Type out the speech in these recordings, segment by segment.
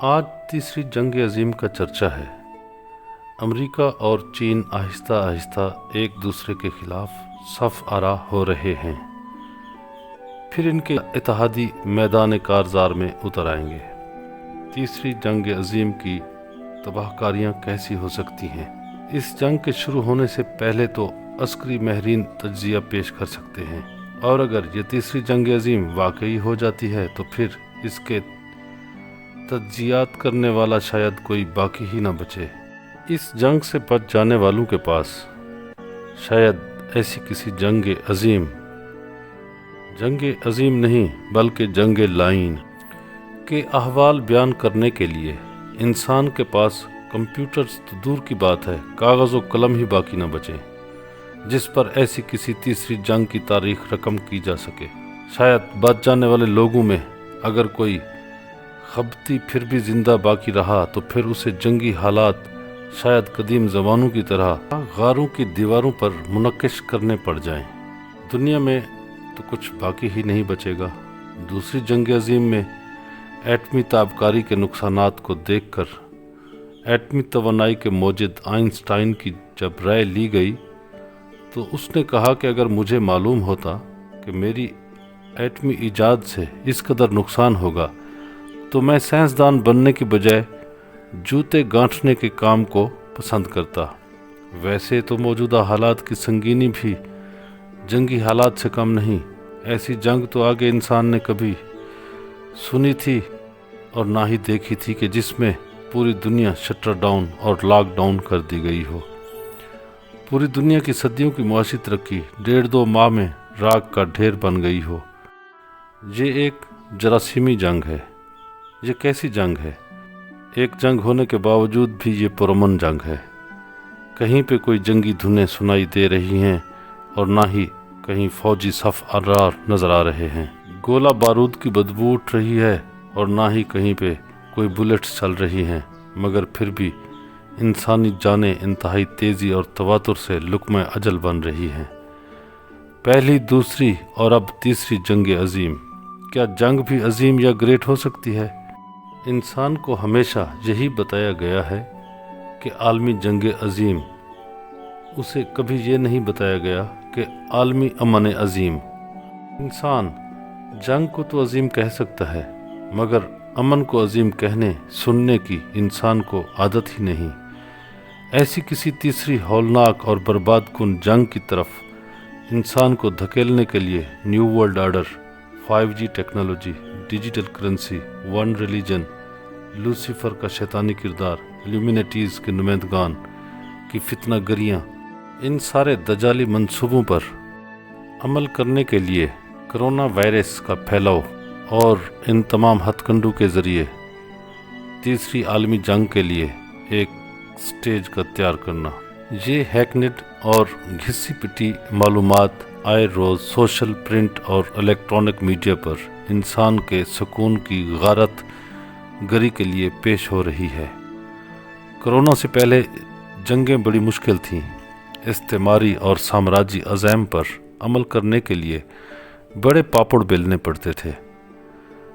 آج تیسری جنگ عظیم کا چرچا ہے۔ امریکہ اور چین آہستہ آہستہ ایک دوسرے کے خلاف صف آرا ہو رہے ہیں، پھر ان کے اتحادی میدان کارزار میں اتر آئیں گے۔ تیسری جنگ عظیم کی تباہ کاریاں کیسی ہو سکتی ہیں؟ اس جنگ کے شروع ہونے سے پہلے تو عسکری ماہرین تجزیہ پیش کر سکتے ہیں، اور اگر یہ تیسری جنگ عظیم واقعی ہو جاتی ہے تو پھر اس کے تجزیات کرنے والا شاید کوئی باقی ہی نہ بچے۔ اس جنگ سے بچ جانے والوں کے پاس شاید ایسی کسی جنگ عظیم نہیں بلکہ جنگ لائن کے احوال بیان کرنے کے لیے انسان کے پاس کمپیوٹرز تو دور کی بات ہے، کاغذ و قلم ہی باقی نہ بچے جس پر ایسی کسی تیسری جنگ کی تاریخ رقم کی جا سکے۔ شاید بچ جانے والے لوگوں میں اگر کوئی خبتی پھر بھی زندہ باقی رہا تو پھر اسے جنگی حالات شاید قدیم زمانوں کی طرح غاروں کی دیواروں پر منقش کرنے پڑ جائیں۔ دنیا میں تو کچھ باقی ہی نہیں بچے گا۔ دوسری جنگ عظیم میں ایٹمی تابکاری کے نقصانات کو دیکھ کر ایٹمی توانائی کے موجد آئنسٹائن کی جب رائے لی گئی تو اس نے کہا کہ اگر مجھے معلوم ہوتا کہ میری ایٹمی ایجاد سے اس قدر نقصان ہوگا تو میں سائنسدان بننے کی بجائے جوتے گانٹھنے کے کام کو پسند کرتا۔ ویسے تو موجودہ حالات کی سنگینی بھی جنگی حالات سے کم نہیں۔ ایسی جنگ تو آگے انسان نے کبھی سنی تھی اور نہ ہی دیکھی تھی کہ جس میں پوری دنیا شٹر ڈاؤن اور لاک ڈاؤن کر دی گئی ہو۔ پوری دنیا کی صدیوں کی معاشی ترقی 1.5-2 ماہ میں راکھ کا ڈھیر بن گئی ہو۔ یہ ایک جراثیمی جنگ ہے۔ یہ کیسی جنگ ہے؟ ایک جنگ ہونے کے باوجود بھی یہ پرامن جنگ ہے۔ کہیں پہ کوئی جنگی دھنیں سنائی دے رہی ہیں اور نہ ہی کہیں فوجی صف آرار نظر آ رہے ہیں۔ گولہ بارود کی بدبو اٹھ رہی ہے اور نہ ہی کہیں پہ کوئی بلٹس چل رہی ہیں، مگر پھر بھی انسانی جانیں انتہائی تیزی اور تواتر سے لقمہ اجل بن رہی ہیں۔ پہلی، دوسری اور اب تیسری جنگ عظیم۔ کیا جنگ بھی عظیم یا گریٹ ہو سکتی ہے؟ انسان کو ہمیشہ یہی بتایا گیا ہے کہ عالمی جنگ عظیم، اسے کبھی یہ نہیں بتایا گیا کہ عالمی امن عظیم۔ انسان جنگ کو تو عظیم کہہ سکتا ہے مگر امن کو عظیم کہنے سننے کی انسان کو عادت ہی نہیں۔ ایسی کسی تیسری ہولناک اور برباد کن جنگ کی طرف انسان کو دھکیلنے کے لیے new world order, 5G technology, digital currency, one religion, Lucifer کا شیطانی کردار، الومینٹیز کے نمائندگان کی فتنہ گریاں، ان سارے دجالی منصوبوں پر عمل کرنے کے لیے کرونا وائرس کا پھیلاؤ اور ان تمام ہتھ کنڈوں کے ذریعے تیسری عالمی جنگ کے لیے ایک سٹیج کا تیار کرنا، یہ ہیکنڈ اور گھسی پٹی معلومات آئے روز سوشل، پرنٹ اور الیکٹرانک میڈیا پر انسان کے سکون کی غارت گری کے لیے پیش ہو رہی ہے۔ کرونا سے پہلے جنگیں بڑی مشکل تھیں۔ استعماری اور سامراجی عزائم پر عمل کرنے کے لیے بڑے پاپڑ بیلنے پڑتے تھے۔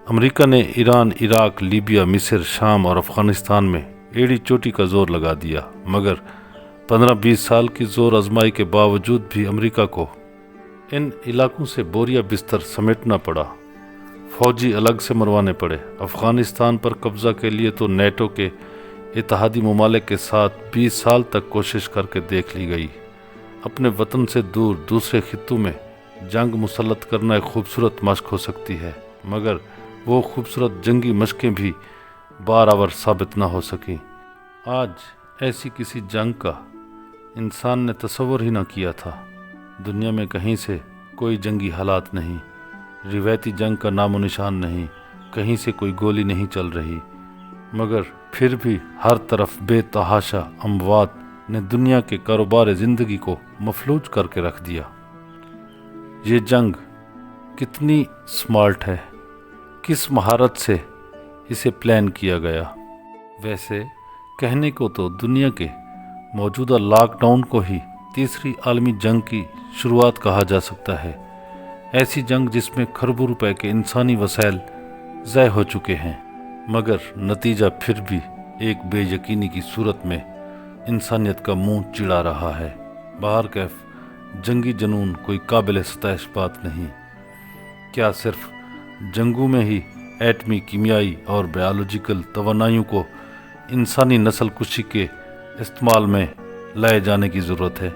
امریکہ نے ایران، عراق، لیبیا، مصر، شام اور افغانستان میں ایڑی چوٹی کا زور لگا دیا، مگر 15-20 سال کی زور آزمائی کے باوجود بھی امریکہ کو ان علاقوں سے بوریا بستر سمیٹنا پڑا، فوجی الگ سے مروانے پڑے۔ افغانستان پر قبضہ کے لیے تو نیٹو کے اتحادی ممالک کے ساتھ 20 سال تک کوشش کر کے دیکھ لی گئی۔ اپنے وطن سے دور دوسرے خطوں میں جنگ مسلط کرنا ایک خوبصورت مشق ہو سکتی ہے، مگر وہ خوبصورت جنگی مشقیں بھی بارآور ثابت نہ ہو سکیں۔ آج ایسی کسی جنگ کا انسان نے تصور ہی نہ کیا تھا۔ دنیا میں کہیں سے کوئی جنگی حالات نہیں، روایتی جنگ کا نام و نشان نہیں، کہیں سے کوئی گولی نہیں چل رہی، مگر پھر بھی ہر طرف بے تحاشا اموات نے دنیا کے کاروبار زندگی کو مفلوج کر کے رکھ دیا۔ یہ جنگ کتنی سمارٹ ہے، کس مہارت سے اسے پلان کیا گیا۔ ویسے کہنے کو تو دنیا کے موجودہ لاک ڈاؤن کو ہی تیسری عالمی جنگ کی شروعات کہا جا سکتا ہے۔ ایسی جنگ جس میں کھربوں روپے کے انسانی وسائل ضائع ہو چکے ہیں، مگر نتیجہ پھر بھی ایک بے یقینی کی صورت میں انسانیت کا منہ چڑا رہا ہے۔ بہرکیف جنگی جنون کوئی قابل ستائش بات نہیں۔ کیا صرف جنگوں میں ہی ایٹمی، کیمیائی اور بایولوجیکل توانائیوں کو انسانی نسل کشی کے استعمال میں لائے جانے کی ضرورت ہے؟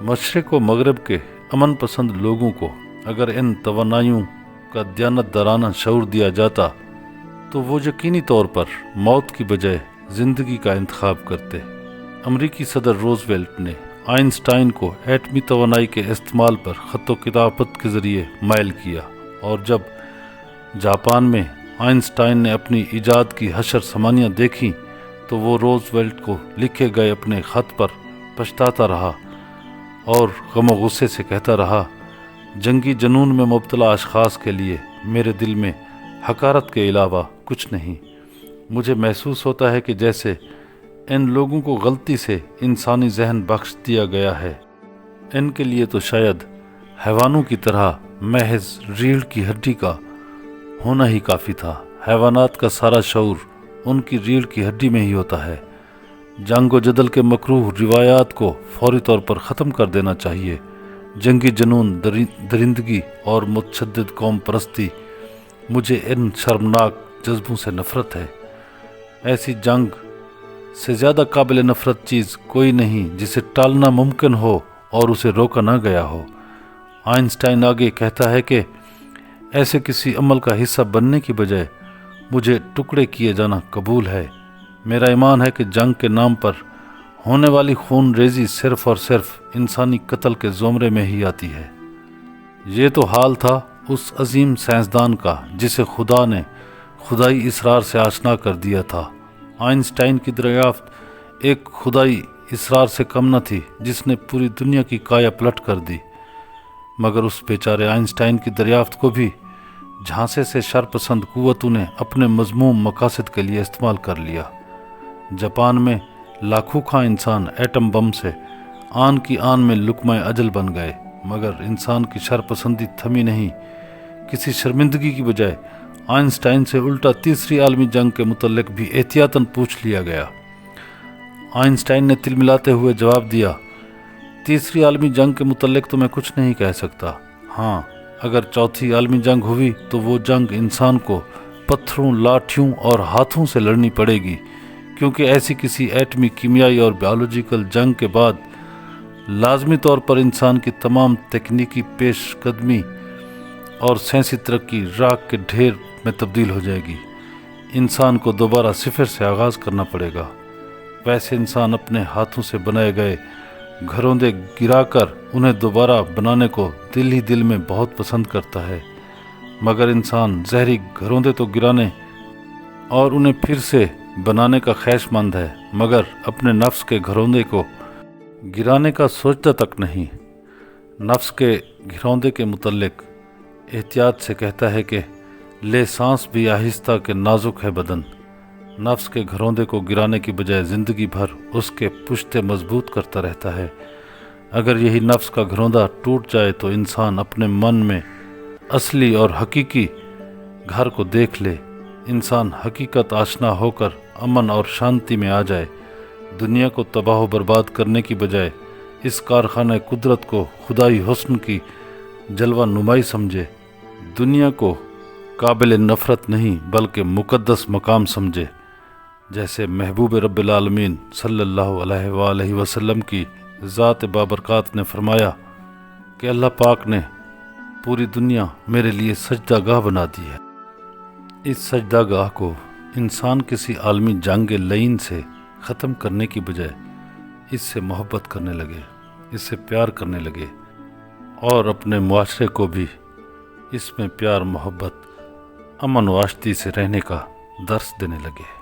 مشرق و مغرب کے امن پسند لوگوں کو اگر ان توانائیوں کا دیانتدارانہ شعور دیا جاتا تو وہ یقینی طور پر موت کی بجائے زندگی کا انتخاب کرتے۔ امریکی صدر روزویلٹ نے آئنسٹائن کو ایٹمی توانائی کے استعمال پر خط و کتابت کے ذریعے مائل کیا، اور جب جاپان میں آئنسٹائن نے اپنی ایجاد کی حشر سمانیاں دیکھیں تو وہ روزویلٹ کو لکھے گئے اپنے خط پر پچھتاتا رہا اور غم و غصے سے کہتا رہا، جنگی جنون میں مبتلا اشخاص کے لیے میرے دل میں حقارت کے علاوہ کچھ نہیں۔ مجھے محسوس ہوتا ہے کہ جیسے ان لوگوں کو غلطی سے انسانی ذہن بخش دیا گیا ہے۔ ان کے لیے تو شاید حیوانوں کی طرح محض ریڑھ کی ہڈی کا ہونا ہی کافی تھا۔ حیوانات کا سارا شعور ان کی ریڑھ کی ہڈی میں ہی ہوتا ہے۔ جنگ و جدل کے مکروہ روایات کو فوری طور پر ختم کر دینا چاہیے۔ جنگی جنون، درندگی اور متشدد قوم پرستی، مجھے ان شرمناک جذبوں سے نفرت ہے۔ ایسی جنگ سے زیادہ قابل نفرت چیز کوئی نہیں جسے ٹالنا ممکن ہو اور اسے روکا نہ گیا ہو۔ آئنسٹائن آگے کہتا ہے کہ ایسے کسی عمل کا حصہ بننے کی بجائے مجھے ٹکڑے کیے جانا قبول ہے۔ میرا ایمان ہے کہ جنگ کے نام پر ہونے والی خون ریزی صرف اور صرف انسانی قتل کے زمرے میں ہی آتی ہے۔ یہ تو حال تھا اس عظیم سائنسدان کا جسے خدا نے خدائی اسرار سے آشنا کر دیا تھا۔ آئنسٹائن کی دریافت ایک خدائی اسرار سے کم نہ تھی جس نے پوری دنیا کی کایا پلٹ کر دی، مگر اس بیچارے آئنسٹائن کی دریافت کو بھی جھانسے سے شرپسند قوتوں نے اپنے مذموم مقاصد کے لیے استعمال کر لیا۔ جاپان میں لاکھوں خواہ انسان ایٹم بم سے آن کی آن میں لقمہ اجل بن گئے، مگر انسان کی شرپسندی تھمی نہیں۔ کسی شرمندگی کی بجائے آئنسٹائن سے الٹا تیسری عالمی جنگ کے متعلق بھی احتیاطاً پوچھ لیا گیا۔ آئنسٹائن نے تل ملاتے ہوئے جواب دیا، تیسری عالمی جنگ کے متعلق تو میں کچھ نہیں کہہ سکتا۔ ہاں، اگر چوتھی عالمی جنگ ہوئی تو وہ جنگ انسان کو پتھروں، لاٹھیوں اور ہاتھوں سے لڑنی پڑے گی، کیونکہ ایسی کسی ایٹمی، کیمیائی اور بایولوجیکل جنگ کے بعد لازمی طور پر انسان کی تمام تکنیکی پیش قدمی اور سائنسی ترقی راکھ کے ڈھیر میں تبدیل ہو جائے گی۔ انسان کو دوبارہ صفر سے آغاز کرنا پڑے گا۔ ویسے انسان اپنے ہاتھوں سے بنائے گئے گھروندے گرا کر انہیں دوبارہ بنانے کو دل ہی دل میں بہت پسند کرتا ہے، مگر انسان زہری گھروندے تو گرانے اور انہیں پھر سے بنانے کا خواہش مند ہے، مگر اپنے نفس کے گھروندے کو گرانے کا سوچتا تک نہیں۔ نفس کے گھروندے کے متعلق احتیاط سے کہتا ہے کہ لے سانس بھی آہستہ کہ نازک ہے بدن۔ نفس کے گھروندے کو گرانے کی بجائے زندگی بھر اس کے پشتے مضبوط کرتا رہتا ہے۔ اگر یہی نفس کا گھروندا ٹوٹ جائے تو انسان اپنے من میں اصلی اور حقیقی گھر کو دیکھ لے، انسان حقیقت آشنا ہو کر امن اور شانتی میں آ جائے، دنیا کو تباہ و برباد کرنے کی بجائے اس کارخانہ قدرت کو خدائی حسن کی جلوہ نمائی سمجھے، دنیا کو قابل نفرت نہیں بلکہ مقدس مقام سمجھے، جیسے محبوب رب العالمین صلی اللہ علیہ وآلہ وسلم کی ذات بابرکات نے فرمایا کہ اللہ پاک نے پوری دنیا میرے لیے سجدہ گاہ بنا دی ہے۔ اس سجدہ گاہ کو انسان کسی عالمی جنگ لعین سے ختم کرنے کی بجائے اس سے محبت کرنے لگے، اس سے پیار کرنے لگے، اور اپنے معاشرے کو بھی اس میں پیار، محبت، امن و آشتی سے رہنے کا درس دینے لگے۔